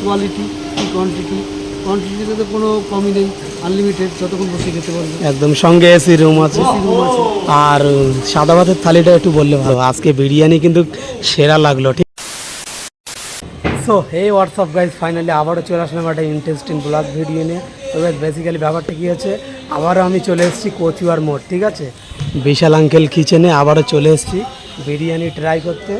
Quality কী quantity, কোয়ান্টিটিতে তো কোনো কমই নেই, আনলিমিটেড, যতক্ষণ বসে খেতে পারবে। একদম সঙ্গে এসি রুম আছে। রুম আছে। আর সাদা ভাতের থালিটা একটু বললে ভালো, আজকে বিরিয়ানি কিন্তু সেরা লাগলো। ঠিক সো এই হোয়াটসঅ্যাপ গাইজ, ফাইনালি আবারও চলে আসলাম একটা ইন্টারেস্টিং ব্লগ ভিডিও নিয়ে। তো গাইজ বেসিক্যালি ব্যাপারটা কী হচ্ছে, আবারও আমি চলে এসেছি কচুয়ার মোড়, ঠিক আছে, বিশাল আঙ্কেল কিচেনে আবারও চলে এসেছি বিরিয়ানি ট্রাই করতে।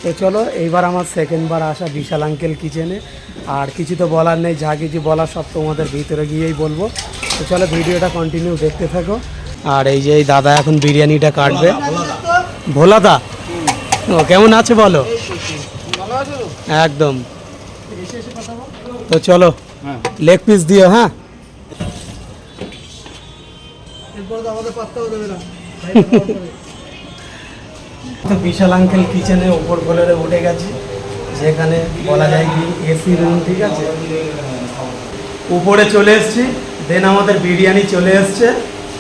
তো চলো, এইবার আমার সেকেন্ডবার আসা বিশাল আঙ্কেল কিচেনে। আর কিছু তো বলার নেই, যা কিছু বলার সব তোমাদের ভিতরে গিয়েই বলবো। তো চলো ভিডিওটা কন্টিনিউ দেখতে থাকো। আর এই যে এই দাদা এখন বিরিয়ানিটা কাটবে। ভোলাদা, ও কেমন আছে বলো? একদম। তো চলো লেগ পিস দিও। হ্যাঁ, তো বিশাল আঙ্কেল কিচেনে ওপর ফ্লোরে উঠে গেছি, যেখানে বলা যায় কি এসি রুম, ঠিক আছে। উপরে চলে এসছি, দেন আমাদের বিরিয়ানি চলে এসছে,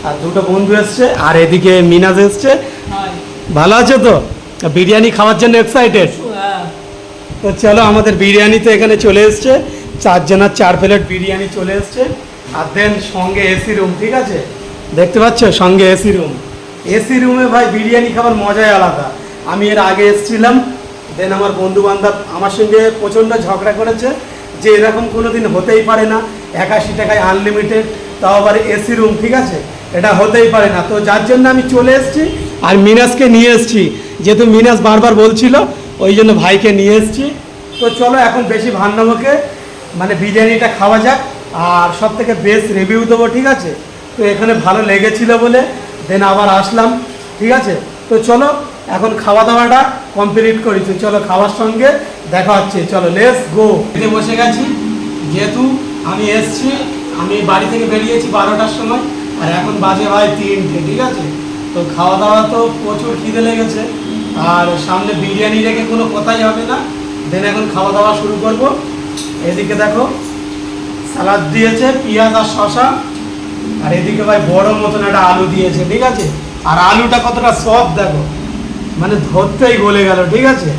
আর দুটো বন্ধু এসছে, আর এদিকে মিনাজ এসছে। ভালো আছে তো? বিরিয়ানি খাওয়ার জন্য এক্সাইটেড? তো চলো, আমাদের বিরিয়ানি তো এখানে চলে এসছে, 4 জনের 4 প্লেট বিরিয়ানি চলে এসছে। আর দেন সঙ্গে এসি রুম, ঠিক আছে, দেখতে পাচ্ছ সঙ্গে এসি রুম। এসি রুমে ভাই বিরিয়ানি খাবার মজাই আলাদা। আমি এর আগে এসেছিলাম, দেন আমার বন্ধু বান্ধব আমার সঙ্গে প্রচণ্ড ঝগড়া করেছে যে এরকম কোনো দিন হতেই পারে না, 81 টাকায় আনলিমিটেড, তাও আবার এসি রুম, ঠিক আছে, এটা হতেই পারে না। তো যার জন্য আমি চলে এসেছি, আর মিনাজকে নিয়ে এসেছি, যেহেতু মিনাজ বারবার বলছিল, ওই জন্য ভাইকে নিয়ে এসেছি। তো চলো এখন বেশি ভান্ডামোকে মানে বিরিয়ানিটা খাওয়া যাক, আর সব থেকে বেস্ট রিভিউ দেবো, ঠিক আছে। তো এখানে ভালো লেগেছিল বলে দেন আবার আসলাম, ঠিক আছে। তো চলো এখন খাওয়া দাওয়াটা কমপ্লিট করি। তো চলো খাওয়ার সঙ্গে দেখা হচ্ছে, চলো লেটস গো। বসে গেছি, যেহেতু আমি এসছি, আমি বাড়ি থেকে বেরিয়েছি 12টার সময়, আর এখন বাজে ভাই 3টে, ঠিক আছে। তো খাওয়া দাওয়া তো প্রচুর খিদে লেগেছে, আর সামনে বিরিয়ানি রেখে কোনো কথাই হবে না। দেন এখন খাওয়া দাওয়া শুরু করব। এদিকে দেখো সালাদ দিয়েছে, পেঁয়াজ আর শশা, আর এদিকে ভাই বড় মতন একটা আলু দিয়েছে, ঠিক আছে। আর আলুটা কতটা সফট দেখো, মানে ধরতেই গলে গেল, ঠিক আছে।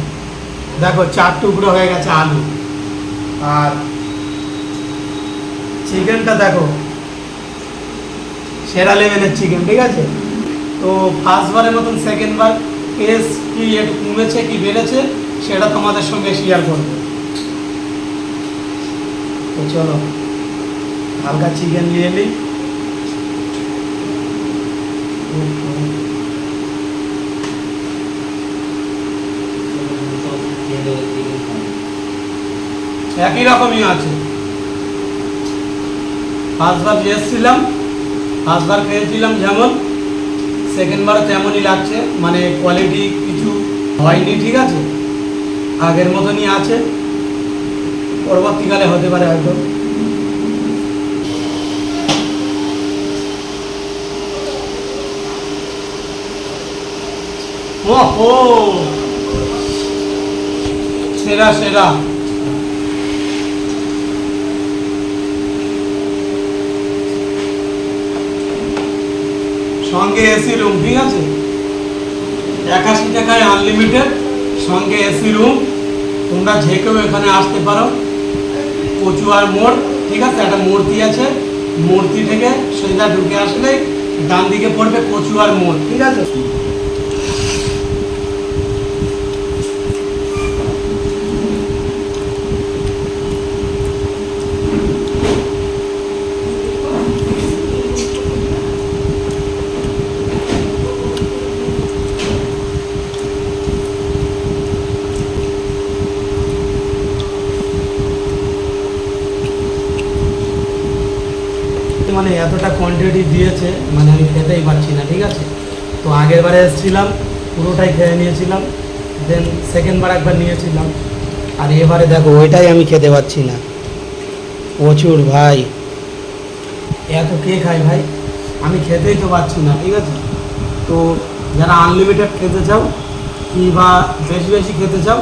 দেখো 4 টুকরো হয়ে গেছে আলু। আর চিকেনটা দেখো সেরা লেভেলের চিকেন, ঠিক আছে। তো ফার্স্টবারের মতন সেকেন্ডবার টেস্ট কি একটু কমেছে কি বেড়েছে সেটা তোমাদের সঙ্গে শেয়ার করব। তো চলো হালকা চিকেন নিয়ে নিই। একই রকমই আছে, ফার্স্টবার এসেছিলাম, ফার্স্টবার খেয়েছিলাম যেমন, সেকেন্ডবারও তেমনই লাগছে, মানে কোয়ালিটি কিছু হয়নি, ঠিক আছে, আগের মতনই আছে, পরবর্তীকালে হতে পারে হয়তো। ওহো, সেরা সেরা। সঙ্গে এসি রুম, ঠিক আছে, 81 টাকায় আনলিমিটেড, সঙ্গে এসি রুম। তোমরা যে কেউ এখানে আসতে পারো, কচুয়ার মোড়, ঠিক আছে, একটা মূর্তি আছে, মূর্তি থেকে সোজা ঢুকে আসলে ডান দিকে পড়বে কচুয়ার মোড়, ঠিক আছে। মানে এতটা কোয়ান্টিটি দিয়েছে, মানে আমি খেতেই পারছি না, ঠিক আছে। তো আগের বারে এসেছিলাম, পুরোটাই খেয়ে নিয়েছিলাম, দেন সেকেন্ডবার একবার নিয়েছিলাম, আর এবারে দেখো ওইটাই আমি খেতে পারছি না, প্রচুর ভাই। এত কে খায় ভাই, আমি খেতেই তো পারছি না, ঠিক আছে। তো যারা আনলিমিটেড খেতে চাও কি বা বেশি বেশি খেতে চাও,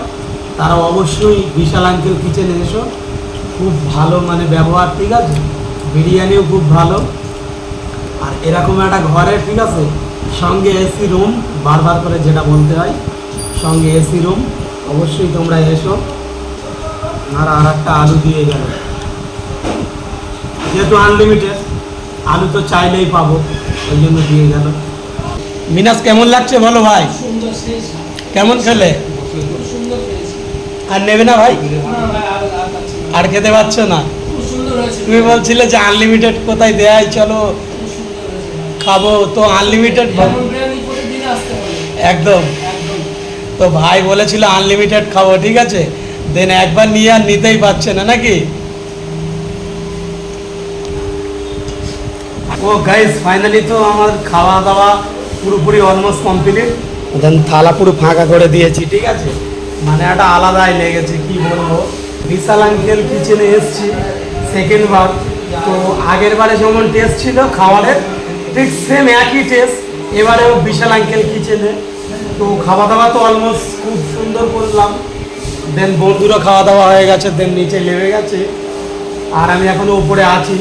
তারা অবশ্যই বিশাল আঙ্কেল কিচেনে এসো, খুব ভালো মানে ব্যবহার, ঠিক আছে, বিরিয়ানিও খুব ভালো। আর এরকম একটা ঘরে, ঠিক আছে, সঙ্গে এসি রুম, বারবার করে যেটা বলতে হয়, সঙ্গে এসি রুম, অবশ্যই তোমরা এসো। আর একটা আলু দিয়ে গেল, যেহেতু আনলিমিটেড আলু তো চাইলেই পাবো, ওই জন্য দিয়ে গেল। মিনাস কেমন লাগছে বলো ভাই? কেমন খেলে? আর নেবে না ভাই? আর খেতে পারছো না? তুমি বলছিলে যে আনলিমিটেড কোথায় দেয়, চলো খাবো, তো আনলিমিটেড একদম। তো ভাই বলেছিল আনলিমিটেড খাবো, ঠিক আছে, দেন একবার নিয়ে আর নিতেই পারছে না নাকি? ও গাইস, ফাইনালি তো আমার খাওয়া দাওয়া পুরোপুরি অলমোস্ট কমপ্লিট। দেন থালা পুরো ফাঁকা করে দিয়েছি, ঠিক আছে, মানে একটা আলাদাই লেগেছে, কি বলবো। বিশাল আঙ্কেল কিচেনে এসছি সেকেন্ড বার। তো আগের বারে যেমন টেস্ট ছিল খাবারের, ঠিক সেম একই টেস্ট এবারেও বিশাল আঙ্কেল কিচেনে। তো খাওয়া দাওয়া তো অলমোস্ট খুব সুন্দর করলাম। দেন বন্ধুরা খাওয়া দাওয়া হয়ে গেছে, দেন নিচে নেমে গেছে, আর আমি এখনো উপরে আছি।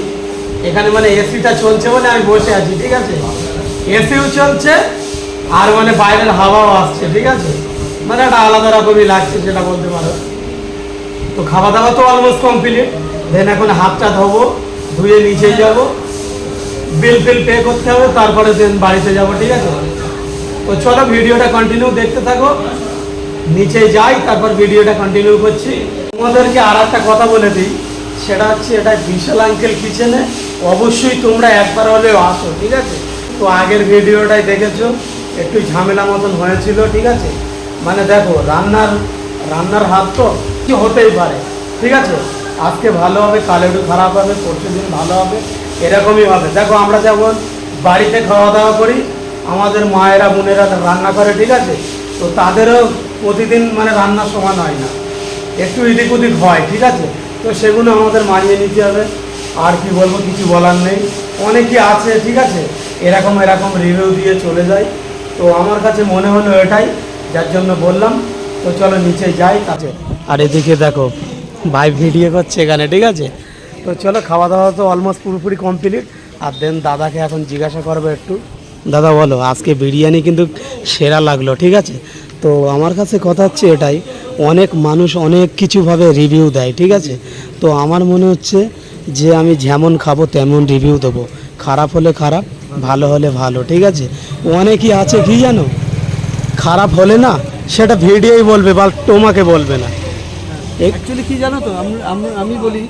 এখানে মানে এসিটা চলছে বলে আমি বসে আছি, ঠিক আছে, এসিও চলছে আর মানে বাইরের হাওয়াও আসছে, ঠিক আছে, মানে একটা আলাদা রকমই লাগছে, সেটা বলতে পারো। তো খাওয়া দাওয়া তো অলমোস্ট কমপ্লিট। দেন এখন হাতটা ধোবো, ধুয়ে নিচে যাব, বিল ফিল পে করতে হবে, তারপরে দেন বাড়িতে যাব, ঠিক আছে। তো চলো ভিডিওটা কন্টিনিউ দেখতে থাকো, নিচে যাই তারপর ভিডিওটা কন্টিনিউ করছি। তোমাদেরকে আর একটা কথা বলে দিই, সেটা হচ্ছে এটা বিশাল আঙ্কেল কিচেনে অবশ্যই তোমরা একবার হলেও আসো, ঠিক আছে। তো আগের ভিডিওটাই দেখেছো, একটু ঝামেলা মতন হয়েছিল, ঠিক আছে, মানে দেখো রান্নার হাত তো কি হতেই পারে, ঠিক আছে, আজকে ভালো হবে, কাল একটু খারাপ হবে, পরশু দিন ভালো হবে, এরকমই হবে। দেখো আমরা যেমন বাড়িতে খাওয়া দাওয়া করি, আমাদের মায়েরা বোনেরা রান্না করে, ঠিক আছে, তো তাদেরও প্রতিদিন মানে রান্নার সমান হয় না, একটু এদিক ওদিক হয়, ঠিক আছে। তো সেগুলো আমাদের মানিয়ে নিতে হবে, আর কি বলবো, কিছু বলার নেই। অনেকেই আছে, ঠিক আছে, এরকম রিভিউ দিয়ে চলে যায়। তো আমার কাছে মনে হলো এটাই, যার জন্য বললাম। তো চলো নিচে যাই কাছে। আর এদিকে দেখো ভাই ভিডিও করছে এখানে, ঠিক আছে। তো চলো খাওয়া দাওয়া তো অলমোস্ট পুরোপুরি কমপ্লিট। আর দেন দাদাকে এখন জিজ্ঞাসা করবো একটু, দাদা বলো আজকে বিরিয়ানি কিন্তু সেরা লাগলো, ঠিক আছে। তো আমার কাছে কথা হচ্ছে এটাই, অনেক মানুষ অনেক কিছুভাবে রিভিউ দেয়, ঠিক আছে। তো আমার মনে হচ্ছে যে আমি যেমন খাবো তেমন রিভিউ দেবো, খারাপ হলে খারাপ, ভালো হলে ভালো, ঠিক আছে। অনেকেই আছে কি জানো, খারাপ হলে না সেটা ভিডিওই বলবে বা তোমাকে বলবে না। অ্যাকচুয়ালি কি জানো তো, আমি বলি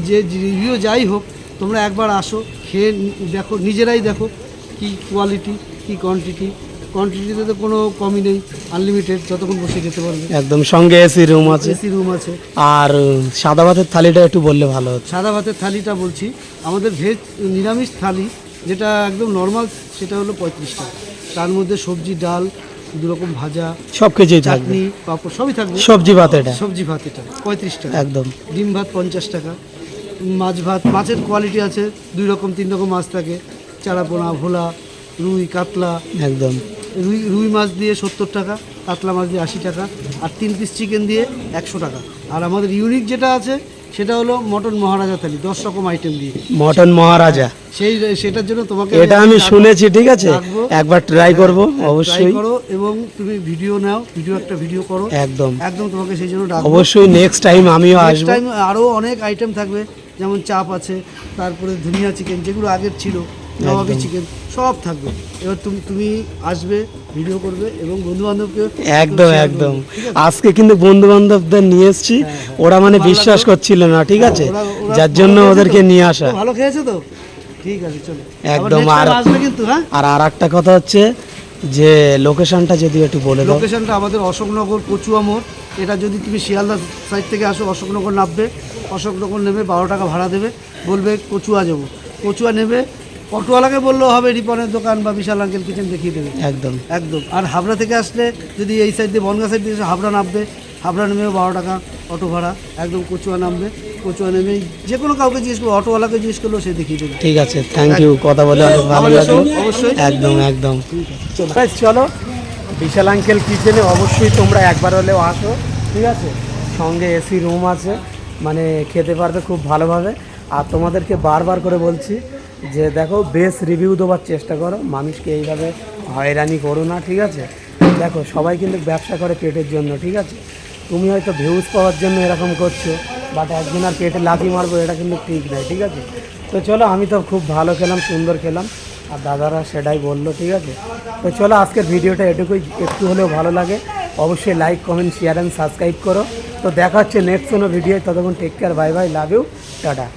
যে রিভিউ যাই হোক, তোমরা একবার আসো, খেয়ে দেখো, নিজেরাই দেখো কি কোয়ালিটি, কি কোয়ান্টিটিতে তো কোনো কমই নেই, আনলিমিটেড, যতক্ষণ বসে খেতে পারবে। একদম, সঙ্গে এসি রুম আছে, এসি রুম আছে। আর সাদা ভাতের থালিটা একটু বললে ভালো হতো। সাদা ভাতের থালিটা বলছি, আমাদের ভেজ নিরামিষ থালি যেটা একদম নর্মাল, সেটা হলো 35 টাকা। তার মধ্যে সবজি, ডাল, দু রকম ভাজা, সব কিছুই থাকবে, চাটনি, পাঁপড়, সবই থাকবে। সবজি ভাত, এটা সবজি ভাত এটা 35 টাকা একদম। ডিম ভাত 50 টাকা, মাছ ভাত, মাছের কোয়ালিটি আছে 2 রকম 3 রকম মাছ থাকে, চারাপোনা, ভোলা, রুই, কাতলা। একদম, রুই মাছ দিয়ে 70 টাকা, কাতলা মাছ দিয়ে 80 টাকা, আর 3 পিস চিকেন দিয়ে 100 টাকা। আর আমাদের ইউনিক যেটা আছে সেটা হলো মটন মহারাজা থালি, 10 রকম আইটেম দিয়ে মটন মহারাজা। সেটার জন্য তোমাকে এটা আমি শুনেছি, ঠিক আছে, একবার ট্রাই করব অবশ্যই। করো এবং তুমি ভিডিও নাও, একটা ভিডিও করো, একদম তোমাকে সেই জন্য ডাকবো অবশ্যই। নেক্সট টাইম আমিও আসবো। টাইম আরও অনেক আইটেম থাকবে, যেমন চাপ আছে, তারপরে ধনিয়া চিকেন যেগুলো আগের ছিল, নবাবি চিকেন, সব থাকবে। এবার তুমি আসবে, ভিডিও করবে এবং বন্ধু বান্ধবকে একদম। আজকে কিন্তু বন্ধু বান্ধবদের নিয়ে এসেছি, ওরা মানে বিশ্বাস করছিল না, ঠিক আছে, যার জন্য ওদেরকে নিয়ে আসা। ভালো খেয়েছো তো, ঠিক আছে, চলো একদম। আর আসবে কিন্তু। হ্যাঁ, আর একটা কথা হচ্ছে যে লোকেশনটা যদি একটু বলে দাও। লোকেশনটা আমাদের অশোকনগর কচুয়া মোড়। এটা যদি তুমি শিয়ালদা সাইড থেকে আসো, অশোকনগর নামবে, অশোকনগর নেমে 12 টাকা ভাড়া দেবে, বলবে কচুয়া যাবো, কচুয়া নেবে, অটোওয়ালাকে বললেও হবে, রিপনের দোকান বা বিশাল আঙ্কেল কিচেন দেখিয়ে দেবে। একদম। আর হাবড়া থেকে আসলে যদি এই সাইড দিয়ে বনগা সাইড দিয়ে হাবড়া নামবে, হাবড়া নেমেও 12 টাকা অটো ভাড়া, একদম কচুয়া নামবে, কচুয়া নেমে যে কোনো কাউকে জিজ্ঞেস করবো, অটোওয়ালাকে জিজ্ঞেস করলেও সে দেখিয়ে দেবে। ঠিক আছে, থ্যাংক ইউ, কথা বলে অনেক ভালো লাগলো। অবশ্যই, একদম। চলো বিশাল আঙ্কেল কিচেনে অবশ্যই তোমরা একবার হলেও আসো, ঠিক আছে, সঙ্গে এসি রুম আছে, মানে খেতে পারবে খুব ভালোভাবে। আর তোমাদেরকে বারবার করে বলছি যে দেখো, বেস্ট রিভিউ দেওয়ার চেষ্টা করো, মানুষকে এইভাবে হয়রানি করো না, ঠিক আছে। দেখো সবাই কিন্তু ব্যবসা করে পেটের জন্য, ঠিক আছে, তুমি হয়তো ভিউজ পাওয়ার জন্য এরকম করছো, বাট একজন আর পেটে লাথি মারবো এটা কিন্তু ঠিক নয়, ঠিক আছে। তো চলো, আমি তো খুব ভালো খেলাম, সুন্দর খেলাম, আর দাদারা সেটাই বললো, ঠিক আছে। তো চলো, আজকের ভিডিওটা এটুকুই, একটু হলেও ভালো লাগে অবশ্যই like, comment, share and subscribe করো। তো দেখা হচ্ছে নেক্সট কোনো ভিডিও, ততক্ষণ take care, bye bye, love you, tata.